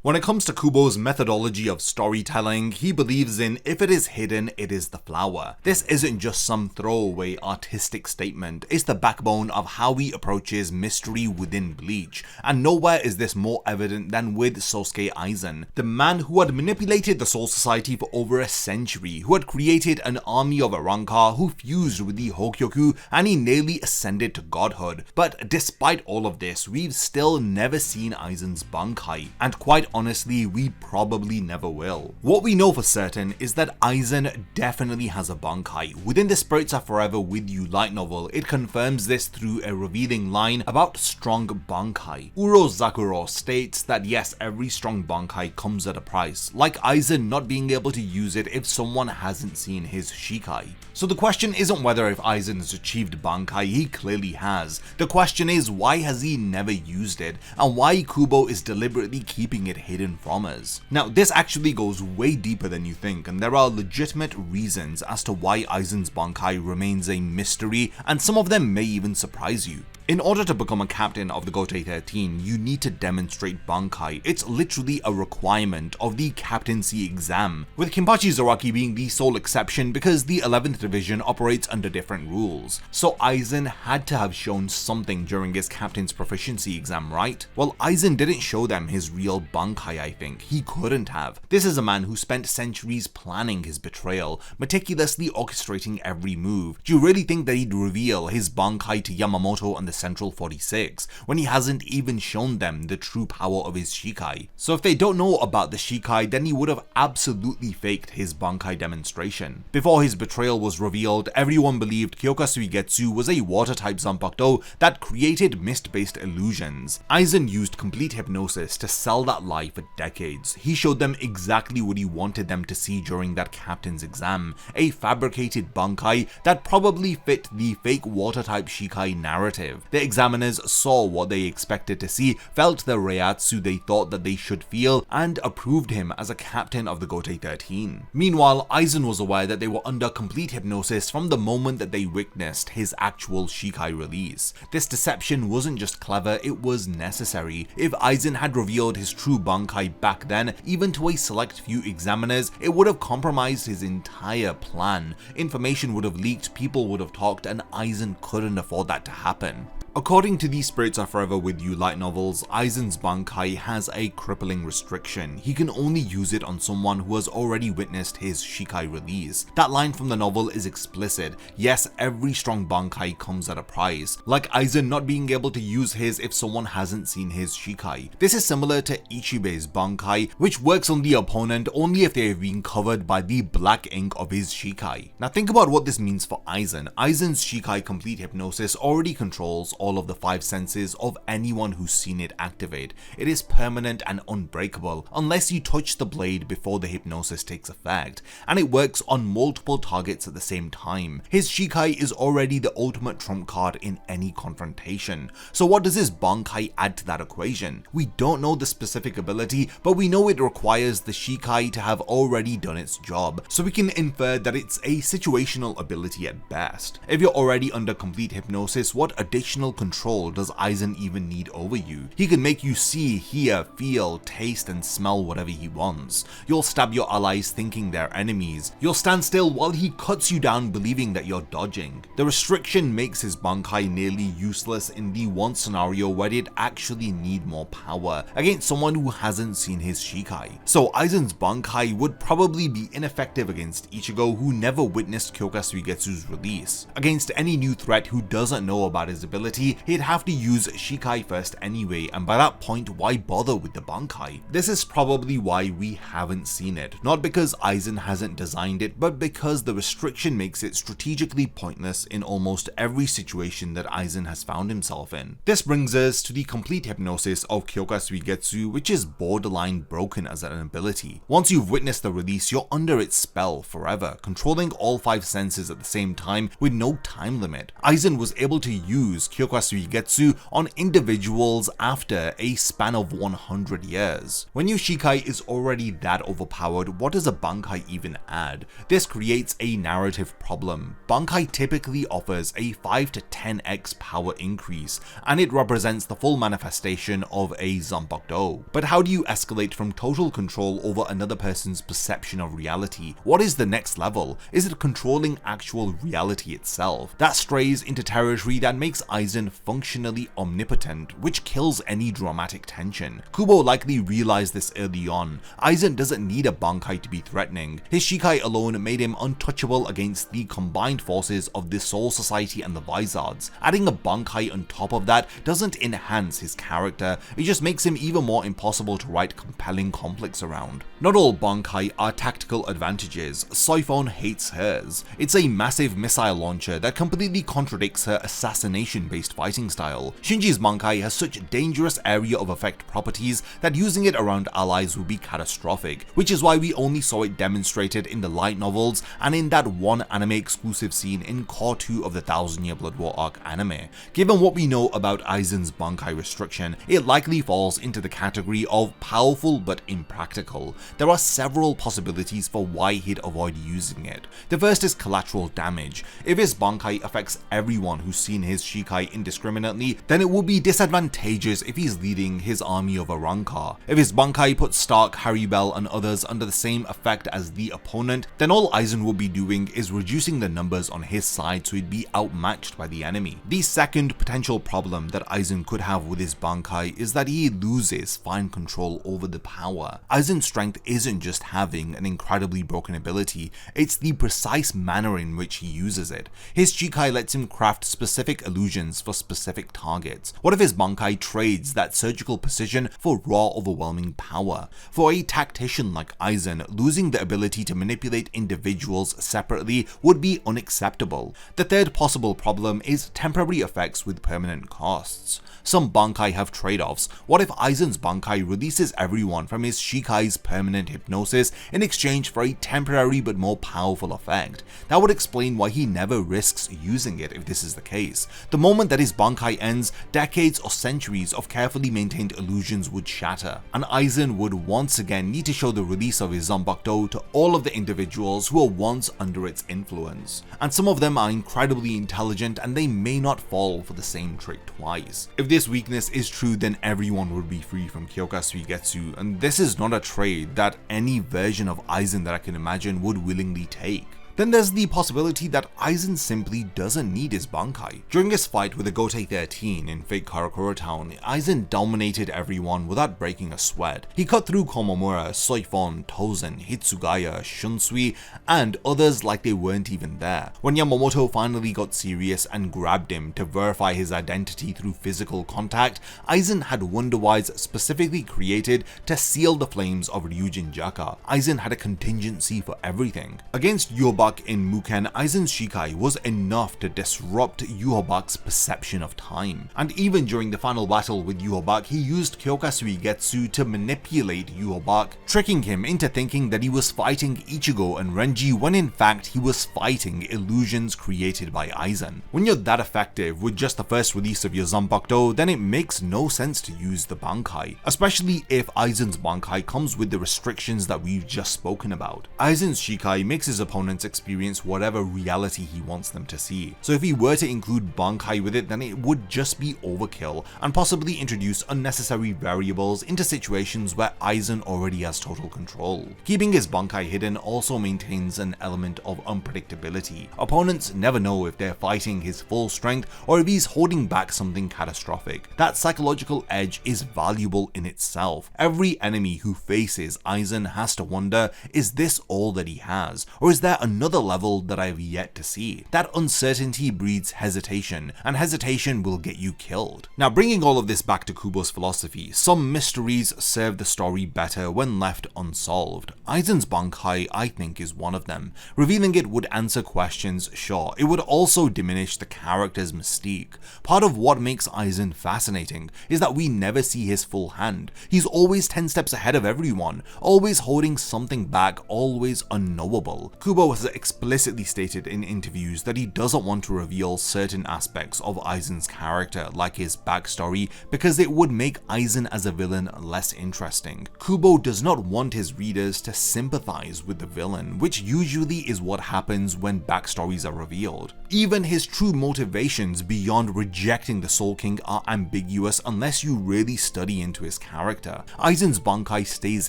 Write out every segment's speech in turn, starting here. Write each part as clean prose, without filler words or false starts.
When it comes to Kubo's methodology of storytelling, he believes in if it is hidden, it is the flower. This isn't just some throwaway artistic statement, it's the backbone of how he approaches mystery within Bleach, and nowhere is this more evident than with Sosuke Aizen, the man who had manipulated the Soul Society for over a century, who had created an army of Arrancar who fused with the Hokyoku, and he nearly ascended to godhood. But despite all of this, we've still never seen Aizen's Bankai, and quite honestly, we probably never will. What we know for certain is that Aizen definitely has a Bankai. Within the Spirits Are Forever With You light novel, it confirms this through a revealing line about strong Bankai. Urozakuro states that yes, every strong Bankai comes at a price, like Aizen not being able to use it if someone hasn't seen his Shikai. So the question isn't whether if Aizen has achieved Bankai, he clearly has. The question is, why has he never used it, and why Kubo is deliberately keeping it hidden from us. Now, this actually goes way deeper than you think, and there are legitimate reasons as to why Aizen's Bankai remains a mystery, and some of them may even surprise you. In order to become a captain of the Gotei 13, you need to demonstrate Bankai. It's literally a requirement of the captaincy exam, with Kenpachi Zaraki being the sole exception because the 11th division operates under different rules. So Aizen had to have shown something during his captain's proficiency exam, right? Well, Aizen didn't show them his real Bankai, I think. He couldn't have. This is a man who spent centuries planning his betrayal, meticulously orchestrating every move. Do you really think that he'd reveal his Bankai to Yamamoto and the Central 46 when he hasn't even shown them the true power of his Shikai? So if they don't know about the Shikai, then he would have absolutely faked his Bankai demonstration. Before his betrayal was revealed, everyone believed Kyōka Suigetsu was a water-type Zanpakuto that created mist-based illusions. Aizen used complete hypnosis to sell that lie for decades. He showed them exactly what he wanted them to see during that captain's exam, a fabricated Bankai that probably fit the fake water-type Shikai narrative. The examiners saw what they expected to see, felt the Reiatsu they thought that they should feel, and approved him as a captain of the Gotei 13. Meanwhile, Aizen was aware that they were under complete hypnosis from the moment that they witnessed his actual Shikai release. This deception wasn't just clever, it was necessary. If Aizen had revealed his true Bankai back then, even to a select few examiners, it would have compromised his entire plan. Information would have leaked, people would have talked, and Aizen couldn't afford that to happen. According to the Spirits Are Forever With You light novels, Aizen's Bankai has a crippling restriction. He can only use it on someone who has already witnessed his Shikai release. That line from the novel is explicit. Yes, every strong Bankai comes at a price, like Aizen not being able to use his if someone hasn't seen his Shikai. This is similar to Ichibe's Bankai, which works on the opponent only if they have been covered by the black ink of his Shikai. Now think about what this means for Aizen. Aizen's Shikai complete hypnosis already controls all of the 5 senses of anyone who's seen it activate. It is permanent and unbreakable unless you touch the blade before the hypnosis takes effect, and it works on multiple targets at the same time. His Shikai is already the ultimate trump card in any confrontation. So what does his Bankai add to that equation? We don't know the specific ability, but we know it requires the Shikai to have already done its job, so we can infer that it's a situational ability at best. If you're already under complete hypnosis, what additional control does Aizen even need over you? He can make you see, hear, feel, taste, and smell whatever he wants. You'll stab your allies thinking they're enemies. You'll stand still while he cuts you down believing that you're dodging. The restriction makes his Bankai nearly useless in the one scenario where it'd actually need more power against someone who hasn't seen his Shikai. So Aizen's Bankai would probably be ineffective against Ichigo, who never witnessed Kyōka Suigetsu's release. Against any new threat who doesn't know about his ability, he'd have to use Shikai first anyway, and by that point, why bother with the Bankai? This is probably why we haven't seen it, not because Aizen hasn't designed it, but because the restriction makes it strategically pointless in almost every situation that Aizen has found himself in. This brings us to the complete hypnosis of Kyōka Suigetsu, which is borderline broken as an ability. Once you've witnessed the release, you're under its spell forever, controlling all 5 senses at the same time with no time limit. Aizen was able to use Kyōka Kyōka Suigetsu on individuals after a span of 100 years. When your Shikai is already that overpowered, what does a Bankai even add? This creates a narrative problem. Bankai typically offers a 5 to 10x power increase, and it represents the full manifestation of a Zanpakuto. But how do you escalate from total control over another person's perception of reality? What is the next level? Is it controlling actual reality itself? That strays into territory that makes Aizen functionally omnipotent, which kills any dramatic tension. Kubo likely realized this early on. Aizen doesn't need a Bankai to be threatening. His Shikai alone made him untouchable against the combined forces of the Soul Society and the Vizards. Adding a Bankai on top of that doesn't enhance his character, it just makes him even more impossible to write compelling conflicts around. Not all Bankai are tactical advantages. Soifon hates hers. It's a massive missile launcher that completely contradicts her assassination-based fighting style. Shinji's Bankai has such dangerous area of effect properties that using it around allies would be catastrophic, which is why we only saw it demonstrated in the light novels and in that one anime exclusive scene in Core 2 of the 1000-Year Blood War arc anime. Given what we know about Aizen's Bankai restriction, it likely falls into the category of powerful but impractical. There are several possibilities for why he'd avoid using it. The first is collateral damage. If his Bankai affects everyone who's seen his Shikai indiscriminately, then it would be disadvantageous if he's leading his army of Arrancar. If his Bankai puts Stark, Haribel and others under the same effect as the opponent, then all Aizen would be doing is reducing the numbers on his side so he'd be outmatched by the enemy. The second potential problem that Aizen could have with his Bankai is that he loses fine control over the power. Aizen's strength isn't just having an incredibly broken ability, it's the precise manner in which he uses it. His Shikai lets him craft specific illusions for specific targets. What if his Bankai trades that surgical precision for raw overwhelming power? For a tactician like Aizen, losing the ability to manipulate individuals separately would be unacceptable. The third possible problem is temporary effects with permanent costs. Some Bankai have trade-offs. What if Aizen's Bankai releases everyone from his Shikai's permanent hypnosis in exchange for a temporary but more powerful effect? That would explain why he never risks using it if this is the case. The moment that his Bankai ends, decades or centuries of carefully maintained illusions would shatter, and Aizen would once again need to show the release of his Zanpakuto to all of the individuals who were once under its influence. And some of them are incredibly intelligent and they may not fall for the same trick twice. If this weakness is true, then everyone would be free from Kyōka Suigetsu, and this is not a trade that any version of Aizen that I can imagine would willingly take. Then there's the possibility that Aizen simply doesn't need his Bankai. During his fight with the Gotei 13 in Fake Karakura Town, Aizen dominated everyone without breaking a sweat. He cut through Komamura, Soifon, Tozen, Hitsugaya, Shunsui, and others like they weren't even there. When Yamamoto finally got serious and grabbed him to verify his identity through physical contact, Aizen had Wonder Wides specifically created to seal the flames of Ryujin Jaka. Aizen had a contingency for everything. Against Yobak in Muken, Aizen's Shikai was enough to disrupt Yuhobak's perception of time. And even during the final battle with Yuhobak, he used Kyōka Suigetsu to manipulate Yuhobak, tricking him into thinking that he was fighting Ichigo and Renji when in fact he was fighting illusions created by Aizen. When you're that effective with just the first release of your Zanpakuto, then it makes no sense to use the Bankai, especially if Aizen's Bankai comes with the restrictions that we've just spoken about. Aizen's Shikai makes his opponents experience whatever reality he wants them to see. So if he were to include Bankai with it, then it would just be overkill and possibly introduce unnecessary variables into situations where Aizen already has total control. Keeping his Bankai hidden also maintains an element of unpredictability. Opponents never know if they're fighting his full strength or if he's holding back something catastrophic. That psychological edge is valuable in itself. Every enemy who faces Aizen has to wonder, is this all that he has? Or is there another level that I've yet to see? That uncertainty breeds hesitation, and hesitation will get you killed. Now, bringing all of this back to Kubo's philosophy, some mysteries serve the story better when left unsolved. Aizen's Bankai, I think, is one of them. Revealing it would answer questions, sure. It would also diminish the character's mystique. Part of what makes Aizen fascinating is that we never see his full hand. He's always 10 steps ahead of everyone, always holding something back, always unknowable. Kubo has explicitly stated in interviews that he doesn't want to reveal certain aspects of Aizen's character, like his backstory, because it would make Aizen as a villain less interesting. Kubo does not want his readers to sympathize with the villain, which usually is what happens when backstories are revealed. Even his true motivations beyond rejecting the Soul King are ambiguous unless you really study into his character. Aizen's Bankai stays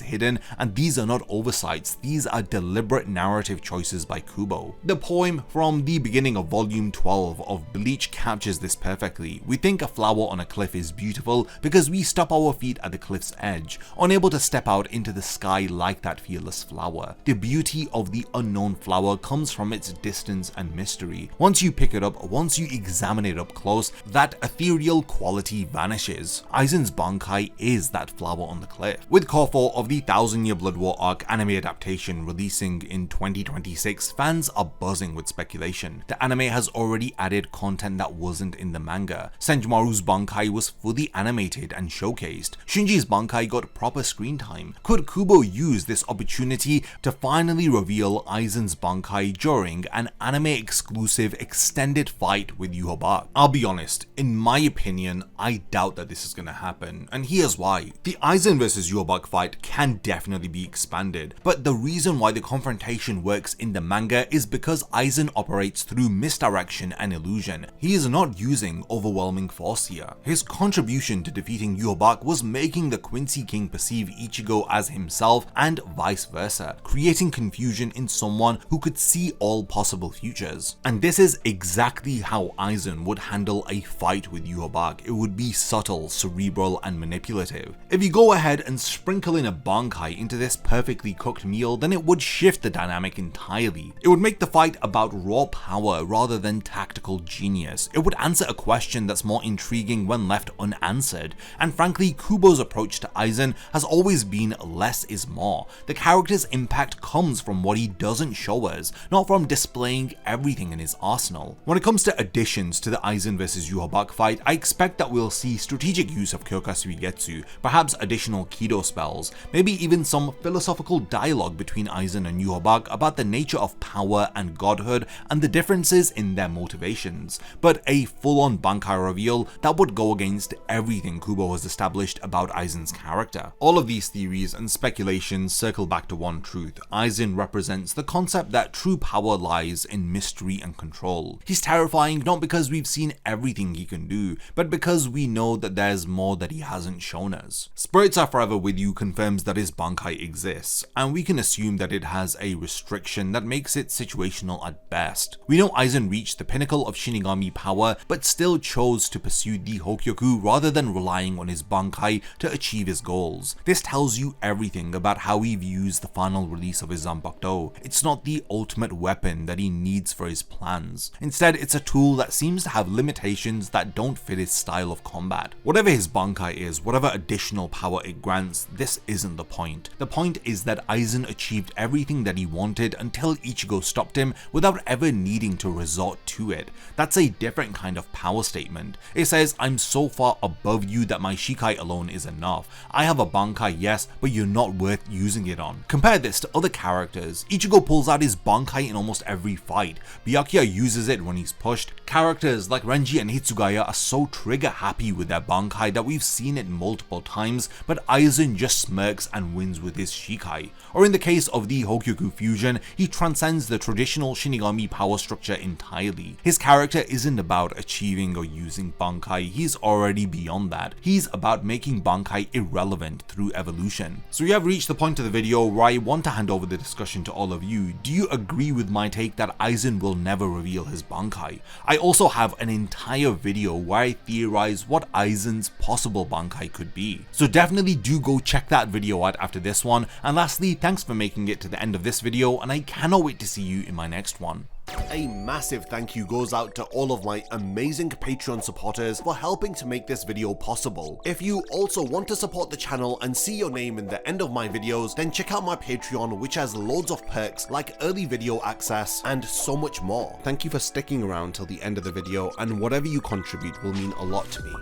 hidden, and these are not oversights, these are deliberate narrative choices by Kubo. The poem from the beginning of volume 12 of Bleach captures this perfectly. We think a flower on a cliff is beautiful because we stop our feet at the cliff's edge, unable to step out into the sky like that fearless flower. The beauty of the unknown flower comes from its distance and mystery. Once you pick it up, once you examine it up close, that ethereal quality vanishes. Aizen's Bankai is that flower on the cliff. With Core 4 of the 1000-Year Blood War arc anime adaptation releasing in 2026, fans are buzzing with speculation. The anime has already added content that wasn't in the manga. Senjumaru's Bankai was fully animated and showcased. Shinji's Bankai got proper screen time. Could Kubo use this opportunity to finally reveal Aizen's Bankai during an anime-exclusive extended fight with Yhwach? I'll be honest, in my opinion, I doubt that this is gonna happen, and here's why. The Aizen vs Yhwach fight can definitely be expanded, but the reason why the confrontation works in the manga is because Aizen operates through misdirection and illusion. He is not using overwhelming force here. His contribution to defeating Yhwach was making the Quincy King perceive Ichigo as himself and vice versa, creating confusion in someone who could see all possible futures. And this is exactly how Aizen would handle a fight with Yhwach. It would be subtle, cerebral, and manipulative. If you go ahead and sprinkle in a Bankai into this perfectly cooked meal, then it would shift the dynamic entirely. It would make the fight about raw power rather than tactical genius. It would answer a question that's more intriguing when left unanswered. And frankly, Kubo's approach to Aizen has always been less is more. The character's impact comes from what he doesn't show us, not from displaying everything in his arsenal. When it comes to additions to the Aizen vs Yhwach fight, I expect that we'll see strategic use of Kyōka Suigetsu, perhaps additional Kido spells, maybe even some philosophical dialogue between Aizen and Yhwach about the nature of power and godhood and the differences in their motivations. But a full-on Bankai reveal that would go against everything Kubo has established about Aizen's character. All of these theories and speculations circle back to one truth. Aizen represents the concept that true power lies in mystery and control. He's terrifying not because we've seen everything he can do, but because we know that there's more that he hasn't shown us. Spirits Are Forever With You confirms that his Bankai exists, and we can assume that it has a restriction that makes it situational at best. We know Aizen reached the pinnacle of Shinigami power, but still chose to pursue the Hokyoku rather than relying on his Bankai to achieve his goals. This tells you everything about how he views the final release of his Zanpakuto. It's not the ultimate weapon that he needs for his plans. Instead, it's a tool that seems to have limitations that don't fit his style of combat. Whatever his Bankai is, whatever additional power it grants, this isn't the point. The point is that Aizen achieved everything that he wanted until Ichigo stopped him without ever needing to resort to it. That's a different kind of power statement. It says, I'm so far above you that my Shikai alone is enough. I have a Bankai, yes, but you're not worth using it on. Compare this to other characters. Ichigo pulls out his Bankai in almost every fight. Byakuya uses it when he's pushed. Characters like Renji and Hitsugaya are so trigger happy with their Bankai that we've seen it multiple times, but Aizen just smirks and wins with his Shikai. Or in the case of the Hokyoku fusion, he transcends the traditional Shinigami power structure entirely. His character isn't about achieving or using Bankai, he's already beyond that. He's about making Bankai irrelevant through evolution. So we have reached the point of the video where I want to hand over the discussion to all of you. Do you agree with my take that Aizen will never reveal his Bankai? I also have an entire video where I theorize what Aizen's possible Bankai could be. So definitely do go check that video out after this one. And lastly, thanks for making it to the end of this video, and I cannot wait to see you in my next one. A massive thank you goes out to all of my amazing Patreon supporters for helping to make this video possible. If you also want to support the channel and see your name in the end of my videos, then check out my Patreon, which has loads of perks like early video access and so much more. Thank you for sticking around till the end of the video, and whatever you contribute will mean a lot to me.